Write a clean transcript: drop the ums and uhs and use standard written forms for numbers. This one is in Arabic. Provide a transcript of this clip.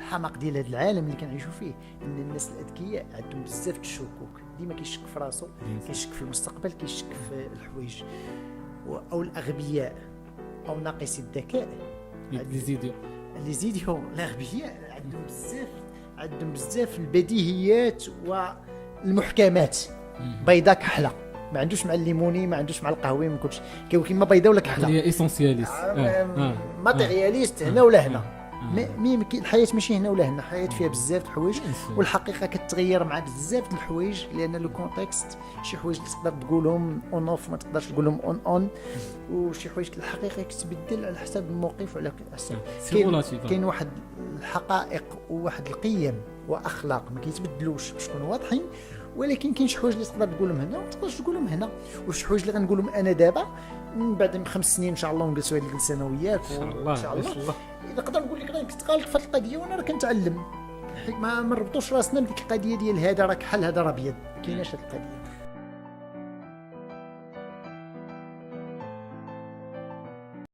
الحمق ديال هذا العالم اللي كنعيشوا فيه، ان الناس الاذكياء عندهم بزاف الشكوك، ديما كيشك في راسو، كيشك في المستقبل، كيشك في الحوايج، او الاغبياء او ناقصي الذكاء اللي زيدوا الاغبياء عندهم بزاف البديهيات والمحكمات، بيضه كحله، ما عندوش مع الليموني، ما عندوش مع القهوي، ما كلش كيما بيضه ولا كحله، هي ايسونسياليست ماتيرياليست هنا ولا هنا. الحياه ماشي هنا ولا هنا، الحياه فيها بزاف د الحوايج، والحقيقه كتغير مع بزاف د الحوايج، لان لو كونتكست شي حوايج اللي تقدر تقولهم اون اوف ما تقدرش تقولهم اون وشي حوايج الحقيقه كتبدل على حسب الموقف وعلى حسب كاين واحد الحقائق وواحد القيم واخلاق ما كيتبدلوش باش يكونوا واضحين، ولكن كاين شي حوايج اللي تقدر تقولهم هنا وما تقدرش تقولهم هنا، وشي حوايج اللي غنقولهم انا دابا من بعد 5 سنين ان شاء الله ونجلسوا هذه الجلسه انا وياك ان شاء الله نقدر نقول لك راه كنت قالك في القضيه وانا راه كنتعلم، ما نربطوش راسنا بديك القضيه ديال هذا راه كحل هذا راه ابيض، كايناش هذه القضيه.